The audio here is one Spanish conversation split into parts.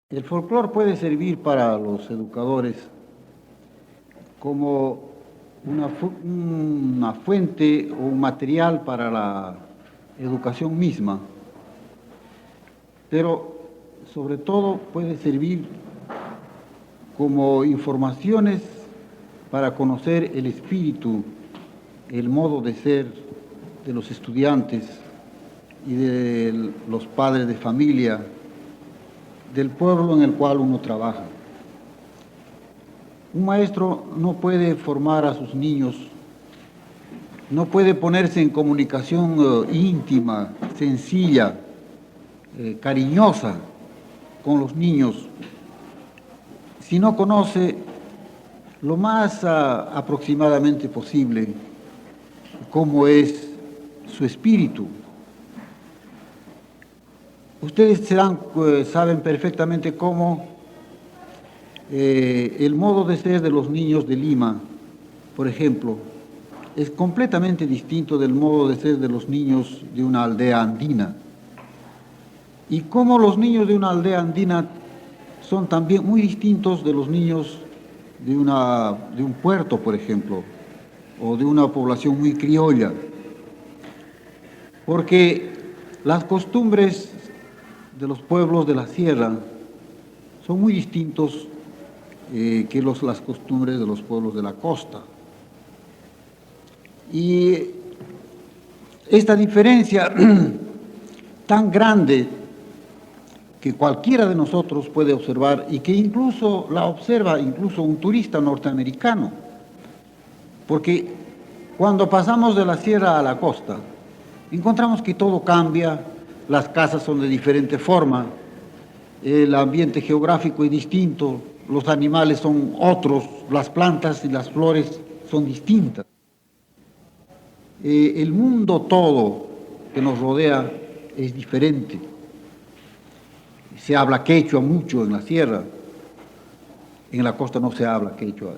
El folclore puede servir para los educadores como una fuente o un material para la educación misma, pero sobre todo puede servir como informaciones para conocer el espíritu, el modo de ser de los estudiantes y de los padres de familia, del pueblo en el cual uno trabaja. Un maestro no puede formar a sus niños, no puede ponerse en comunicación íntima, sencilla, cariñosa con los niños, si no conoce lo más aproximadamente posible cómo es su espíritu. Ustedes saben perfectamente cómo el modo de ser de los niños de Lima, por ejemplo, es completamente distinto del modo de ser de los niños de una aldea andina. Y cómo los niños de una aldea andina son también muy distintos de los niños de un puerto, por ejemplo, o de una población muy criolla. Porque las costumbres de los pueblos de la sierra son muy distintos que las costumbres de los pueblos de la costa. Y esta diferencia tan grande que cualquiera de nosotros puede observar y que incluso la observa incluso un turista norteamericano, porque cuando pasamos de la sierra a la costa, encontramos que todo cambia, las casas son de diferente forma, el ambiente geográfico es distinto, los animales son otros, las plantas y las flores son distintas. El mundo todo que nos rodea es diferente. Se habla quechua mucho en la sierra, en la costa no se habla quechua.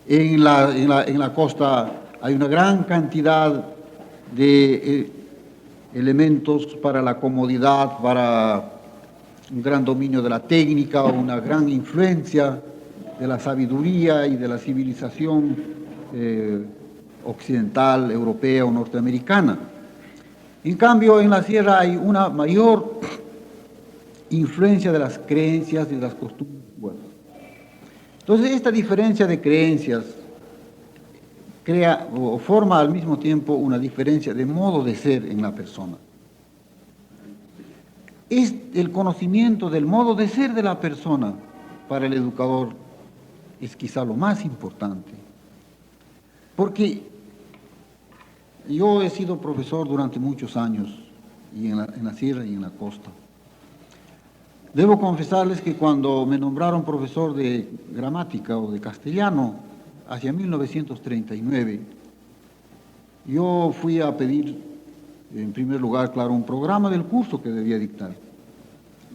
En la costa hay una gran cantidad de elementos para la comodidad, para un gran dominio de la técnica, una gran influencia de la sabiduría y de la civilización occidental, europea o norteamericana. En cambio, en la sierra hay una mayor influencia de las creencias y de las costumbres. Bueno, entonces, esta diferencia de creencias crea o forma al mismo tiempo una diferencia de modo de ser en la persona. Es el conocimiento del modo de ser de la persona para el educador es quizá lo más importante. Porque yo he sido profesor durante muchos años, y en la sierra y en la costa. Debo confesarles que cuando me nombraron profesor de gramática o de castellano, hacia 1939, yo fui a pedir, en primer lugar, claro, un programa del curso que debía dictar.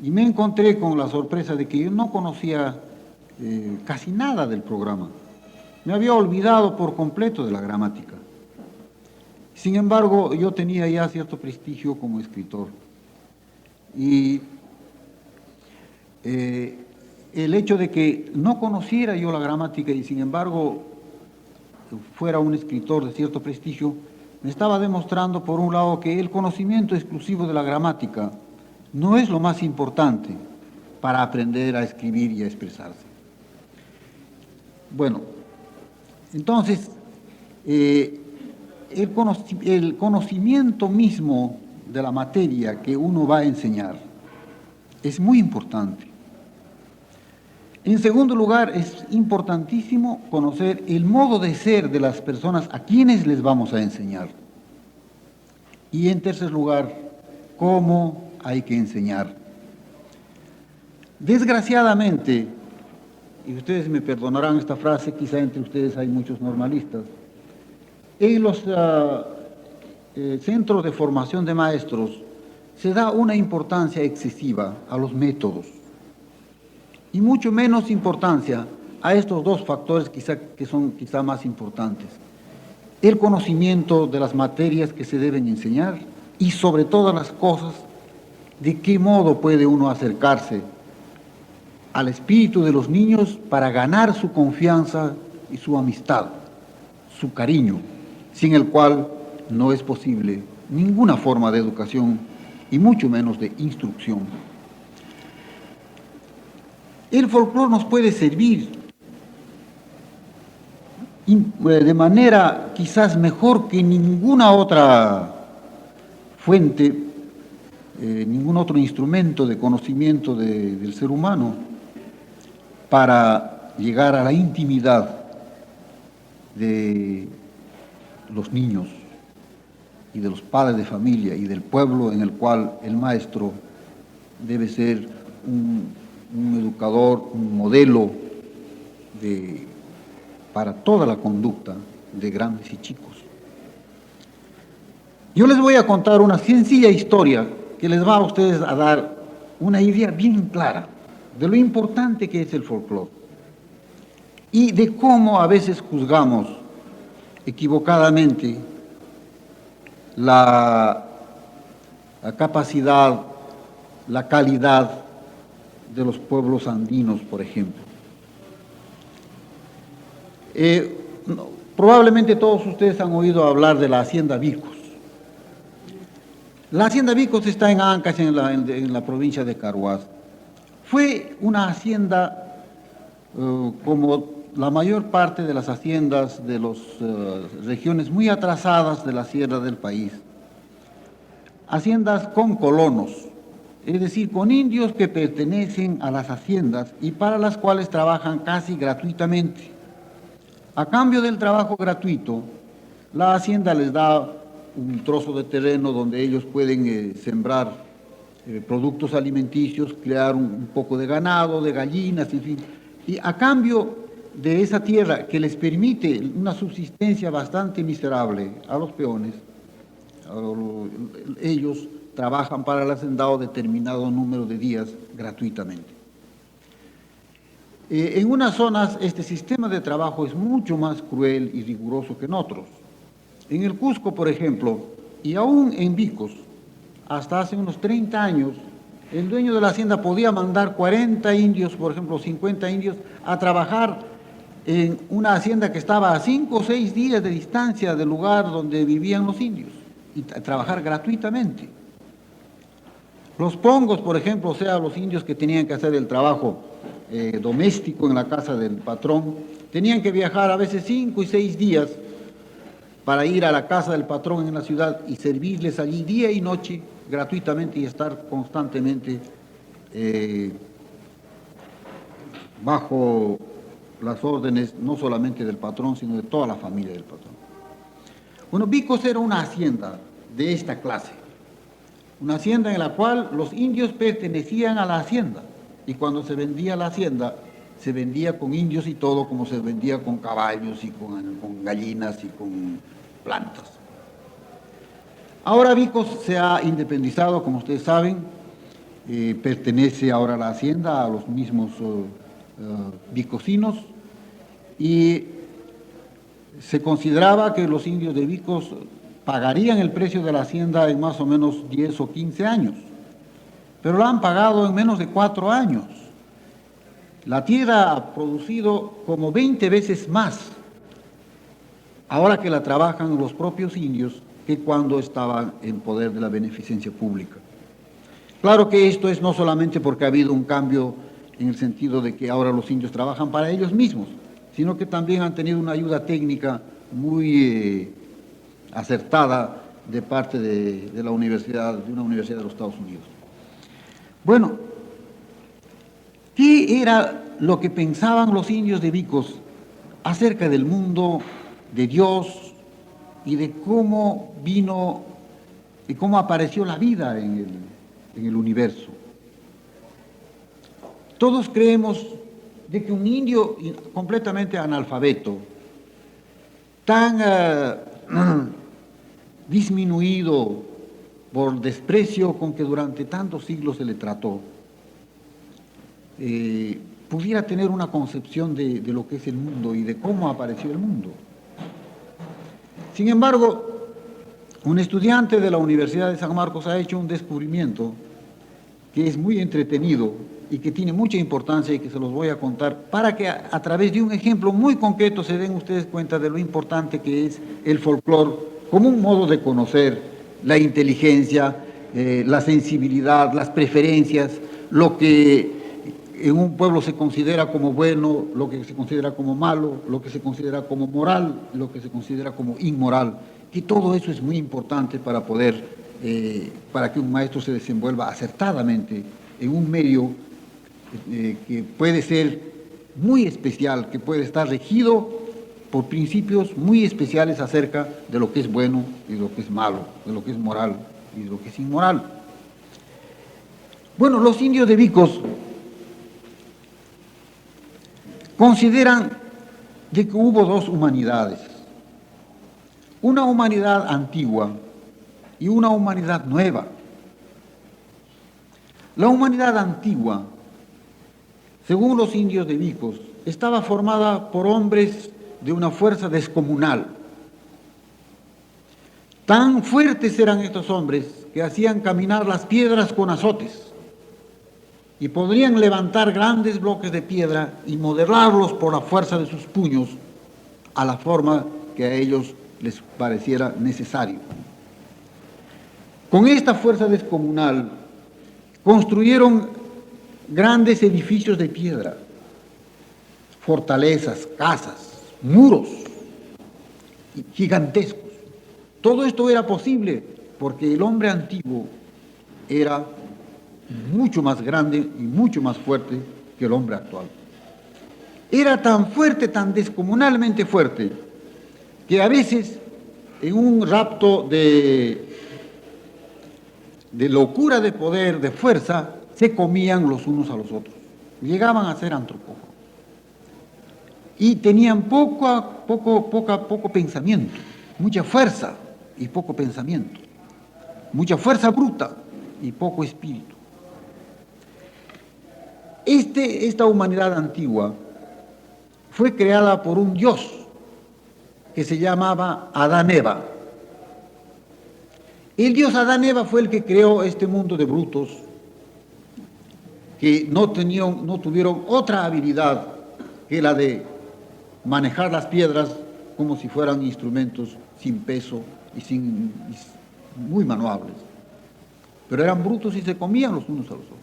Y me encontré con la sorpresa de que yo no conocía casi nada del programa. Me había olvidado por completo de la gramática. Sin embargo, yo tenía ya cierto prestigio como escritor. Y el hecho de que no conociera yo la gramática y sin embargo fuera un escritor de cierto prestigio, me estaba demostrando, por un lado, que el conocimiento exclusivo de la gramática no es lo más importante para aprender a escribir y a expresarse. Bueno, entonces, el conocimiento mismo de la materia que uno va a enseñar es muy importante. En segundo lugar, es importantísimo conocer el modo de ser de las personas a quienes les vamos a enseñar. Y en tercer lugar, cómo hay que enseñar. Desgraciadamente, y ustedes me perdonarán esta frase, quizá entre ustedes hay muchos normalistas, en los centros de formación de maestros se da una importancia excesiva a los métodos y mucho menos importancia a estos dos factores que son quizá más importantes. El conocimiento de las materias que se deben enseñar y sobre todas las cosas, de qué modo puede uno acercarse al espíritu de los niños para ganar su confianza y su amistad, su cariño, sin el cual no es posible ninguna forma de educación y mucho menos de instrucción. El folclore nos puede servir de manera quizás mejor que ninguna otra fuente, ningún otro instrumento de conocimiento del ser humano para llegar a la intimidad de los niños y de los padres de familia y del pueblo, en el cual el maestro debe ser un educador, un modelo para toda la conducta de grandes y chicos. Yo les voy a contar una sencilla historia que les va a ustedes a dar una idea bien clara de lo importante que es el folclore y de cómo a veces juzgamos equivocadamente la capacidad, la calidad de los pueblos andinos, por ejemplo. Probablemente todos ustedes han oído hablar de la Hacienda Vicos. La Hacienda Vicos está en Ancash, en la provincia de Carhuaz. Fue una hacienda como la mayor parte de las haciendas de las regiones muy atrasadas de la sierra del país. Haciendas con colonos, es decir, con indios que pertenecen a las haciendas y para las cuales trabajan casi gratuitamente. A cambio del trabajo gratuito, la hacienda les da un trozo de terreno donde ellos pueden sembrar productos alimenticios, crear un poco de ganado, de gallinas, en fin. Y a cambio de esa tierra que les permite una subsistencia bastante miserable a los peones, ellos trabajan para el hacendado determinado número de días gratuitamente. En unas zonas este sistema de trabajo es mucho más cruel y riguroso que en otros. En el Cusco, por ejemplo, y aún en Vicos, hasta hace unos 30 años, el dueño de la hacienda podía mandar 40 indios, por ejemplo, 50 indios, a trabajar en una hacienda que estaba a 5 o 6 días de distancia del lugar donde vivían los indios, y trabajar gratuitamente. Los pongos, por ejemplo, o sea, los indios que tenían que hacer el trabajo doméstico en la casa del patrón, tenían que viajar a veces 5 y 6 días para ir a la casa del patrón en la ciudad y servirles allí día y noche gratuitamente y estar constantemente bajo las órdenes no solamente del patrón, sino de toda la familia del patrón. Bueno, Vicos era una hacienda de esta clase, una hacienda en la cual los indios pertenecían a la hacienda y cuando se vendía la hacienda se vendía con indios y todo, como se vendía con caballos y con gallinas y con plantas. Ahora Vicos se ha independizado, como ustedes saben, pertenece ahora a la hacienda, a los mismos vicosinos, y se consideraba que los indios de Vicos pagarían el precio de la hacienda en más o menos 10 o 15 años, pero lo han pagado en menos de 4 años. La tierra ha producido como 20 veces más, ahora que la trabajan los propios indios, que cuando estaban en poder de la beneficencia pública. Claro que esto es no solamente porque ha habido un cambio en el sentido de que ahora los indios trabajan para ellos mismos, sino que también han tenido una ayuda técnica muy acertada de parte de una universidad de los Estados Unidos. Bueno, ¿qué era lo que pensaban los indios de Vicos acerca del mundo, de Dios y de cómo vino y cómo apareció la vida en el universo? Todos creemos de que un indio completamente analfabeto, tan disminuido por desprecio con que durante tantos siglos se le trató, pudiera tener una concepción de lo que es el mundo y de cómo apareció el mundo. Sin embargo, un estudiante de la Universidad de San Marcos ha hecho un descubrimiento que es muy entretenido y que tiene mucha importancia y que se los voy a contar para que a través de un ejemplo muy concreto se den ustedes cuenta de lo importante que es el folclore como un modo de conocer la inteligencia, la sensibilidad, las preferencias, lo que en un pueblo se considera como bueno, lo que se considera como malo, lo que se considera como moral, lo que se considera como inmoral. Y todo eso es muy importante para poder, para que un maestro se desenvuelva acertadamente en un medio que puede ser muy especial, que puede estar regido por principios muy especiales acerca de lo que es bueno y de lo que es malo, de lo que es moral y de lo que es inmoral. Bueno, los indios de Vicos consideran de que hubo dos humanidades, una humanidad antigua y una humanidad nueva. La humanidad antigua, según los indios de Vicos, estaba formada por hombres de una fuerza descomunal. Tan fuertes eran estos hombres que hacían caminar las piedras con azotes y podrían levantar grandes bloques de piedra y modelarlos por la fuerza de sus puños a la forma que a ellos les pareciera necesario. Con esta fuerza descomunal construyeron grandes edificios de piedra, fortalezas, casas, muros gigantescos. Todo esto era posible porque el hombre antiguo era mucho más grande y mucho más fuerte que el hombre actual. Era tan fuerte, tan descomunalmente fuerte, que a veces en un rapto de locura de poder, de fuerza, se comían los unos a los otros. Llegaban a ser antropófagos. Y tenían poco pensamiento, mucha fuerza y poco pensamiento, mucha fuerza bruta y poco espíritu. Esta humanidad antigua fue creada por un dios que se llamaba Adán-Eva. El dios Adán-Eva fue el que creó este mundo de brutos que no tuvieron otra habilidad que la de manejar las piedras como si fueran instrumentos sin peso y muy manuables. Pero eran brutos y se comían los unos a los otros.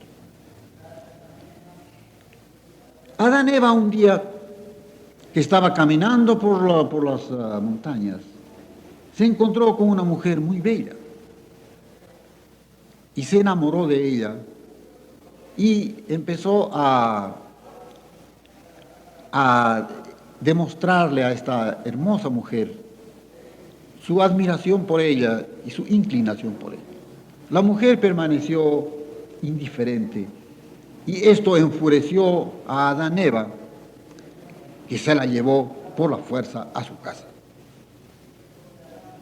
Adán-Eva un día que estaba caminando por las montañas, se encontró con una mujer muy bella y se enamoró de ella y empezó a demostrarle a esta hermosa mujer su admiración por ella y su inclinación por ella. La mujer permaneció indiferente y esto enfureció a Adán-Eva, que se la llevó por la fuerza a su casa.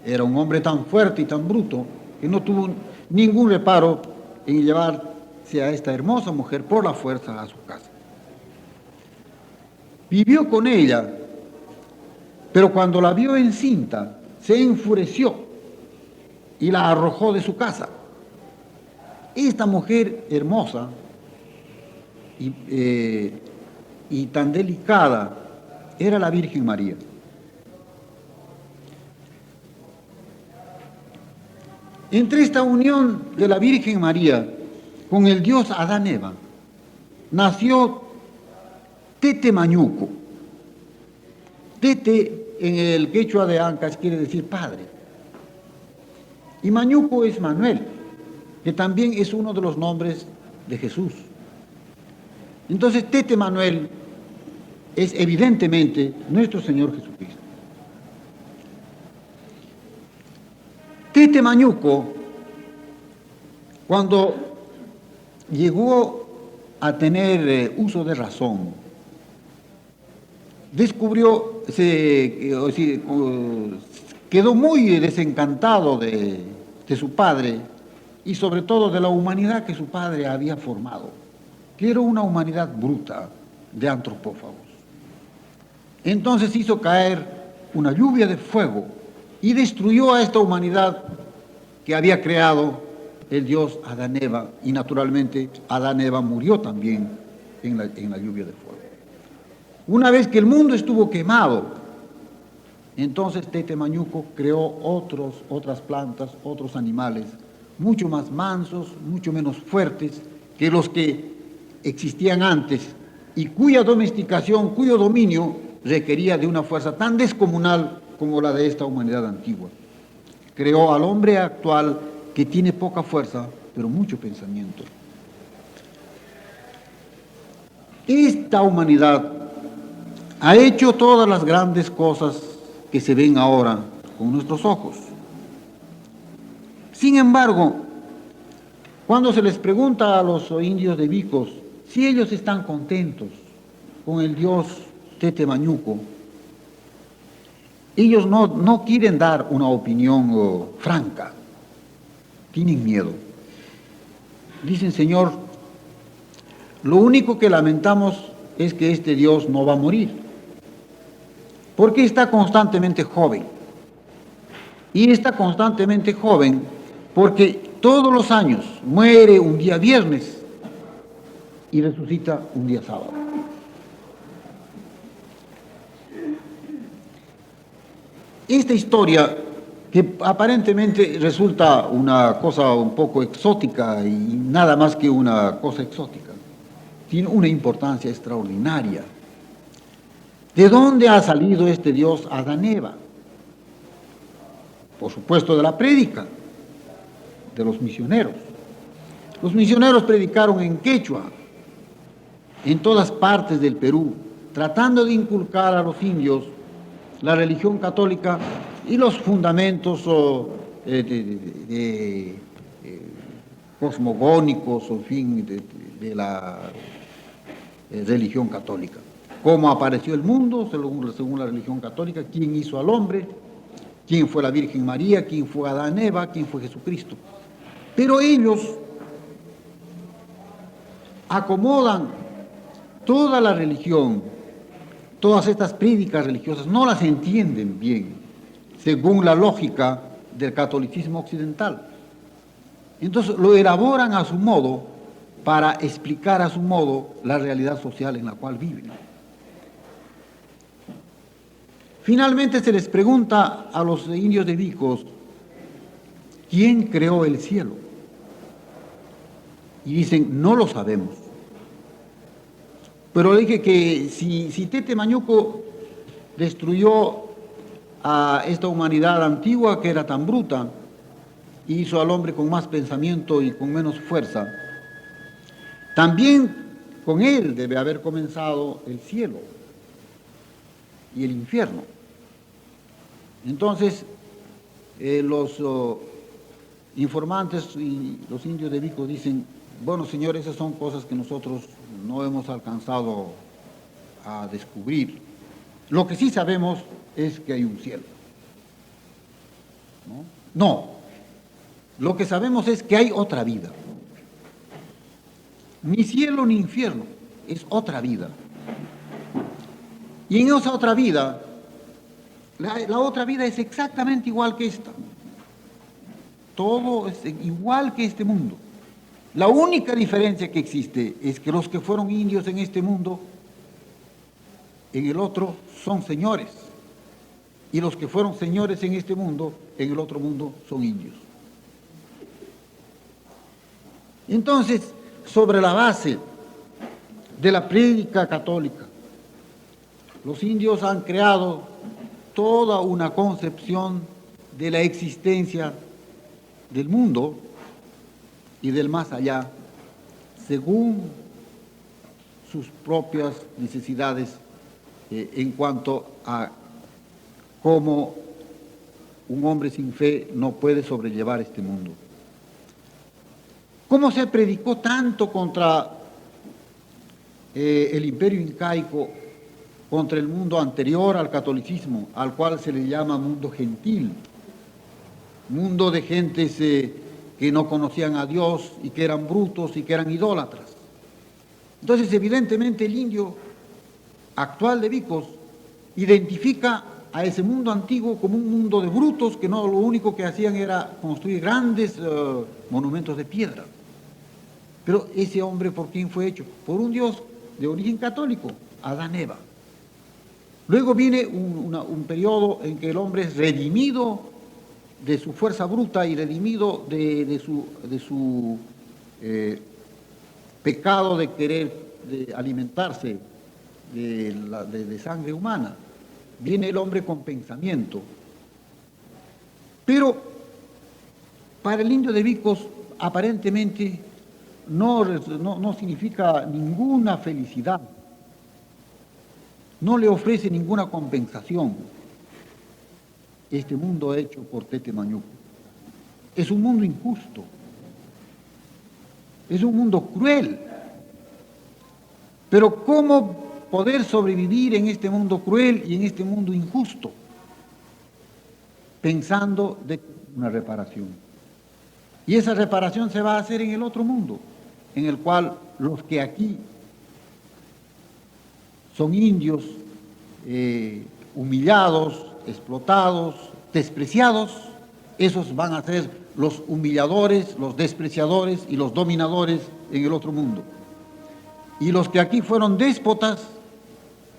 Era un hombre tan fuerte y tan bruto que no tuvo ningún reparo en llevarse a esta hermosa mujer por la fuerza a su casa. Vivió con ella, pero cuando la vio encinta, se enfureció y la arrojó de su casa. Esta mujer hermosa y tan delicada era la Virgen María. Entre esta unión de la Virgen María con el dios Adán-Eva nació Tete Mañuco. Tete en el quechua de Ancash quiere decir padre. Y Mañuco es Manuel, que también es uno de los nombres de Jesús. Entonces Tete Manuel es evidentemente nuestro Señor Jesucristo. Tete Mañuco, cuando llegó a tener uso de razón, descubrió, quedó muy desencantado de su padre y sobre todo de la humanidad que su padre había formado, que era una humanidad bruta de antropófagos. Entonces hizo caer una lluvia de fuego y destruyó a esta humanidad que había creado el dios Adán Eva, y naturalmente Adán Eva murió también en la lluvia de fuego. Una vez que el mundo estuvo quemado, entonces Tete Mañuco creó otras plantas, otros animales, mucho más mansos, mucho menos fuertes que los que existían antes y cuya domesticación, cuyo dominio requería de una fuerza tan descomunal como la de esta humanidad antigua. Creó al hombre actual que tiene poca fuerza, pero mucho pensamiento. Esta humanidad ha hecho todas las grandes cosas que se ven ahora con nuestros ojos. Sin embargo, cuando se les pregunta a los indios de Vicos si ellos están contentos con el dios Tete Mañuco, ellos no quieren dar una opinión franca, tienen miedo. Dicen, Señor, lo único que lamentamos es que este Dios no va a morir, porque está constantemente joven. Y está constantemente joven porque todos los años muere un día viernes y resucita un día sábado. Esta historia, que aparentemente resulta una cosa un poco exótica y nada más que una cosa exótica, tiene una importancia extraordinaria. ¿De dónde ha salido este dios Adán Eva? Por supuesto de la prédica, de los misioneros. Los misioneros predicaron en quechua, en todas partes del Perú, tratando de inculcar a los indios la religión católica y los fundamentos cosmogónicos, en fin, de la religión católica. Cómo apareció el mundo según la religión católica, quién hizo al hombre, quién fue la Virgen María, quién fue Adán Eva, quién fue Jesucristo. Pero ellos acomodan toda la religión, todas estas prédicas religiosas, no las entienden bien, según la lógica del catolicismo occidental. Entonces lo elaboran a su modo para explicar a su modo la realidad social en la cual viven. Finalmente se les pregunta a los indios de Vicos, ¿quién creó el cielo? Y dicen, no lo sabemos. Pero dije que si Tete Mañuco destruyó a esta humanidad antigua que era tan bruta, y hizo al hombre con más pensamiento y con menos fuerza, también con él debe haber comenzado el cielo y el infierno. Entonces, los informantes y los indios de Vicos dicen, bueno, señor, esas son cosas que nosotros no hemos alcanzado a descubrir. Lo que sí sabemos es que hay un cielo. No, lo que sabemos es que hay otra vida. Ni cielo ni infierno, es otra vida. Y en esa otra vida, la otra vida es exactamente igual que esta. Todo es igual que este mundo. La única diferencia que existe es que los que fueron indios en este mundo, en el otro son señores. Y los que fueron señores en este mundo, en el otro mundo son indios. Entonces, sobre la base de la prédica católica, los indios han creado toda una concepción de la existencia del mundo y del más allá, según sus propias necesidades en cuanto a cómo un hombre sin fe no puede sobrellevar este mundo. ¿Cómo se predicó tanto contra el imperio incaico, contra el mundo anterior al catolicismo, al cual se le llama mundo gentil, mundo de gentes que no conocían a Dios y que eran brutos y que eran idólatras? Entonces, evidentemente, el indio actual de Vicos identifica a ese mundo antiguo como un mundo de brutos que no, lo único que hacían era construir grandes monumentos de piedra. Pero ese hombre, ¿por quién fue hecho? Por un Dios de origen católico, Adán-Eva. Luego viene un periodo en que el hombre es redimido de su fuerza bruta y redimido de su pecado de querer alimentarse de sangre humana. Viene el hombre con pensamiento. Pero para el indio de Vicos, aparentemente, no significa ninguna felicidad. No le ofrece ninguna compensación este mundo hecho por Tete Mañuco. Es un mundo injusto. Es un mundo cruel. Pero ¿cómo poder sobrevivir en este mundo cruel y en este mundo injusto? Pensando de una reparación. Y esa reparación se va a hacer en el otro mundo, en el cual los que aquí son indios, humillados, explotados, despreciados, esos van a ser los humilladores, los despreciadores y los dominadores en el otro mundo. Y los que aquí fueron déspotas,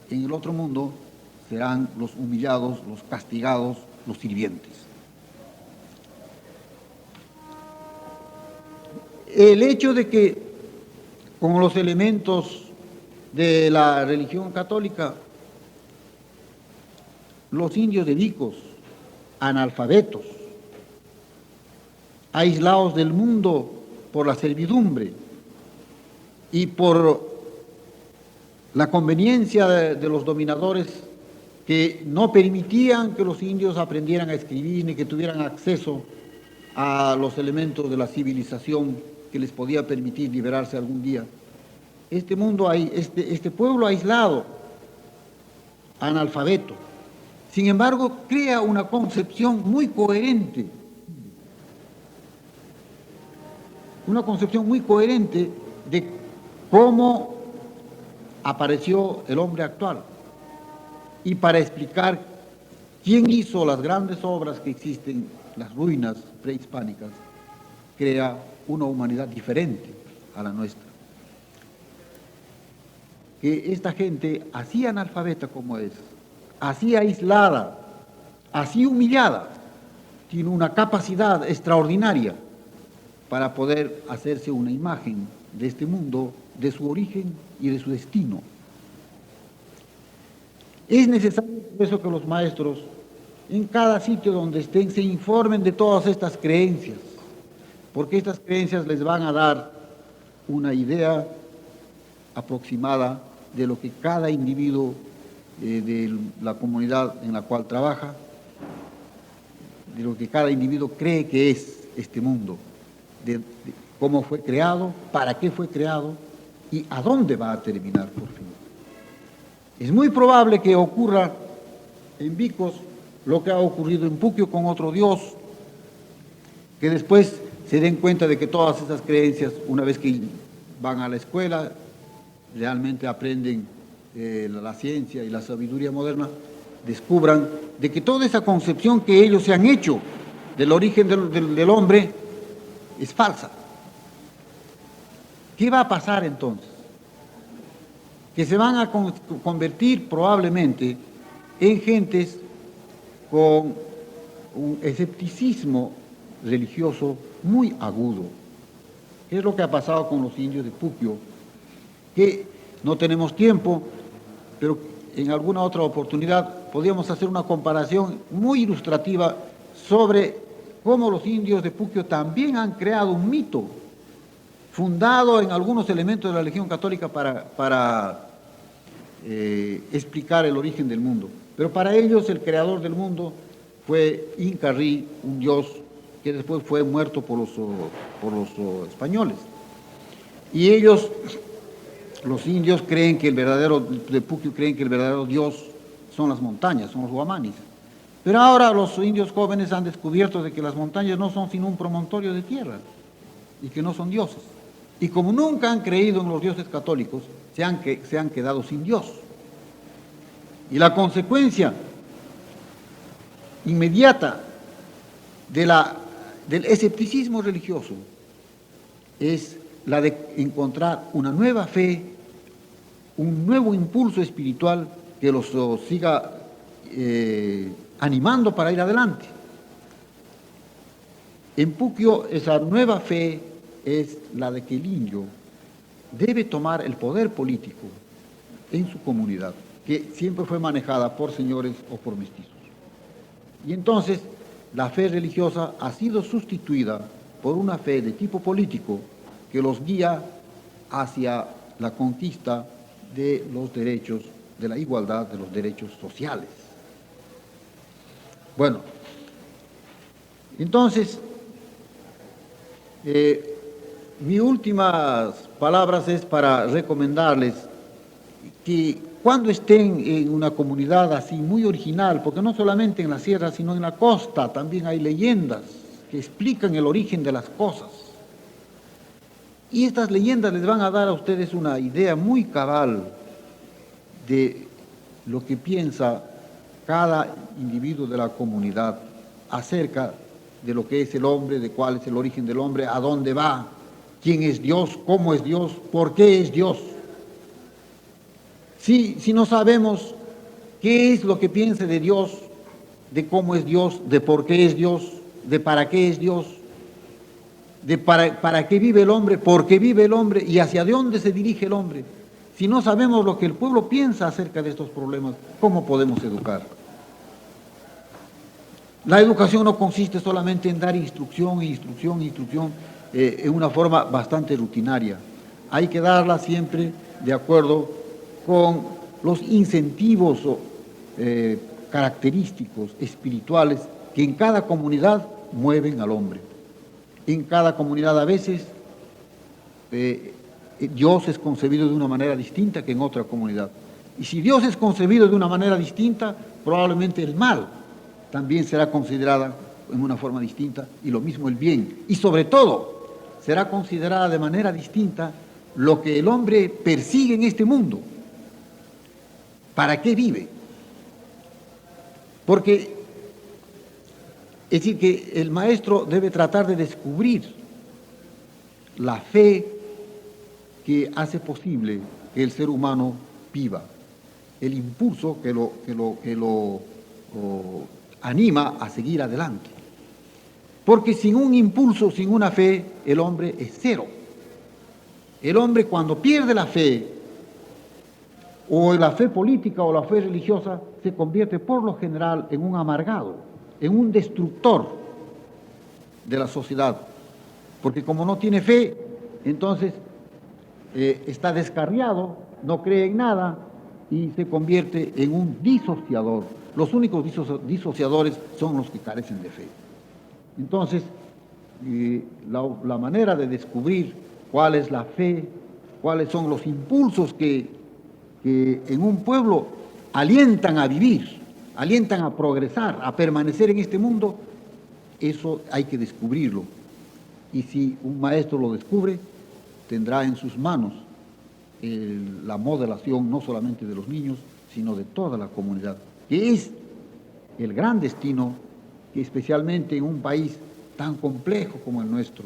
en el otro mundo serán los humillados, los castigados, los sirvientes. El hecho de que, con los elementos de la religión católica, los indios de Vicos, analfabetos, aislados del mundo por la servidumbre y por la conveniencia de los dominadores que no permitían que los indios aprendieran a escribir ni que tuvieran acceso a los elementos de la civilización que les podía permitir liberarse algún día. Este pueblo aislado, analfabeto, sin embargo, crea una concepción muy coherente, de cómo apareció el hombre actual. Y para explicar quién hizo las grandes obras que existen, las ruinas prehispánicas, crea una humanidad diferente a la nuestra. Que esta gente, así analfabeta como es, así aislada, así humillada, tiene una capacidad extraordinaria para poder hacerse una imagen de este mundo, de su origen y de su destino. Es necesario por eso que los maestros, en cada sitio donde estén, se informen de todas estas creencias, porque estas creencias les van a dar una idea aproximada de lo que cada individuo de la comunidad en la cual trabaja, de lo que cada individuo cree que es este mundo, de cómo fue creado, para qué fue creado y a dónde va a terminar por fin. Es muy probable que ocurra en Vicos lo que ha ocurrido en Puquio con otro Dios, que después se den cuenta de que todas esas creencias, una vez que van a la escuela, realmente aprenden la ciencia y la sabiduría moderna, descubran de que toda esa concepción que ellos se han hecho del origen del hombre es falsa. ¿Qué va a pasar entonces? Que se van a convertir probablemente en gentes con un escepticismo religioso muy agudo. ¿Qué es lo que ha pasado con los indios de Puquio? Que no tenemos tiempo, pero en alguna otra oportunidad podríamos hacer una comparación muy ilustrativa sobre cómo los indios de Puquio también han creado un mito fundado en algunos elementos de la religión católica para explicar el origen del mundo. Pero para ellos el creador del mundo fue Incarrí, un dios que después fue muerto por los españoles. Y ellos, los indios, creen que el verdadero, de Puquio, creen que el verdadero dios son las montañas, son los huamanis. Pero ahora los indios jóvenes han descubierto de que las montañas no son sino un promontorio de tierra y que no son dioses. Y como nunca han creído en los dioses católicos, se han quedado sin Dios. Y la consecuencia inmediata del escepticismo religioso es la de encontrar una nueva fe, un nuevo impulso espiritual que los siga animando para ir adelante. En Puquio, esa nueva fe es la de que el indio debe tomar el poder político en su comunidad, que siempre fue manejada por señores o por mestizos. Y entonces la fe religiosa ha sido sustituida por una fe de tipo político que los guía hacia la conquista de los derechos, de la igualdad de los derechos sociales. Bueno, entonces, mis últimas palabras es para recomendarles que cuando estén en una comunidad así muy original, porque no solamente en la sierra, sino en la costa también hay leyendas que explican el origen de las cosas. Y estas leyendas les van a dar a ustedes una idea muy cabal de lo que piensa cada individuo de la comunidad acerca de lo que es el hombre, de cuál es el origen del hombre, a dónde va, quién es Dios, cómo es Dios, por qué es Dios. Si no sabemos qué es lo que piensa de Dios, de cómo es Dios, de por qué es Dios, de para qué es Dios, de para qué vive el hombre, por qué vive el hombre y hacia dónde se dirige el hombre. Si no sabemos lo que el pueblo piensa acerca de estos problemas, ¿cómo podemos educar? La educación no consiste solamente en dar instrucción en una forma bastante rutinaria. Hay que darla siempre de acuerdo con los incentivos característicos, espirituales, que en cada comunidad mueven al hombre. En cada comunidad a veces Dios es concebido de una manera distinta que en otra comunidad. Y si Dios es concebido de una manera distinta, probablemente el mal también será considerada en una forma distinta, y lo mismo el bien. Y sobre todo, será considerada de manera distinta lo que el hombre persigue en este mundo. ¿Para qué vive? Porque es decir que el maestro debe tratar de descubrir la fe que hace posible que el ser humano viva, el impulso que lo anima a seguir adelante. Porque sin un impulso, sin una fe, el hombre es cero. El hombre cuando pierde la fe, o la fe política o la fe religiosa, se convierte por lo general en un amargado, en un destructor de la sociedad. Porque como no tiene fe, entonces está descarriado, no cree en nada y se convierte en un disociador. Los únicos disociadores son los que carecen de fe. Entonces, la manera de descubrir cuál es la fe, cuáles son los impulsos que en un pueblo alientan a vivir, alientan a progresar, a permanecer en este mundo, eso hay que descubrirlo. Y si un maestro lo descubre, tendrá en sus manos la modelación no solamente de los niños, sino de toda la comunidad, que es el gran destino que especialmente en un país tan complejo como el nuestro,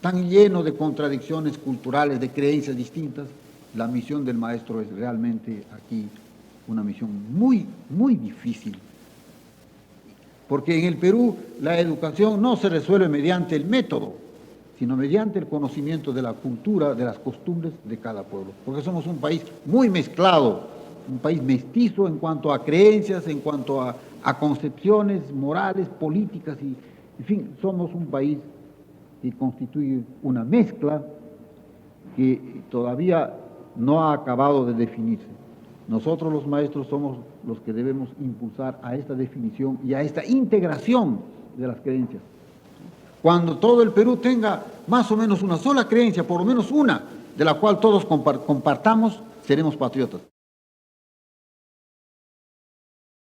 tan lleno de contradicciones culturales, de creencias distintas, la misión del maestro es realmente aquí una misión muy, muy difícil. Porque en el Perú la educación no se resuelve mediante el método, sino mediante el conocimiento de la cultura, de las costumbres de cada pueblo. Porque somos un país muy mezclado, un país mestizo en cuanto a creencias, en cuanto a concepciones morales, políticas, y en fin, somos un país que constituye una mezcla que todavía no ha acabado de definirse. Nosotros los maestros somos los que debemos impulsar a esta definición y a esta integración de las creencias. Cuando todo el Perú tenga más o menos una sola creencia, por lo menos una, de la cual todos compartamos, seremos patriotas.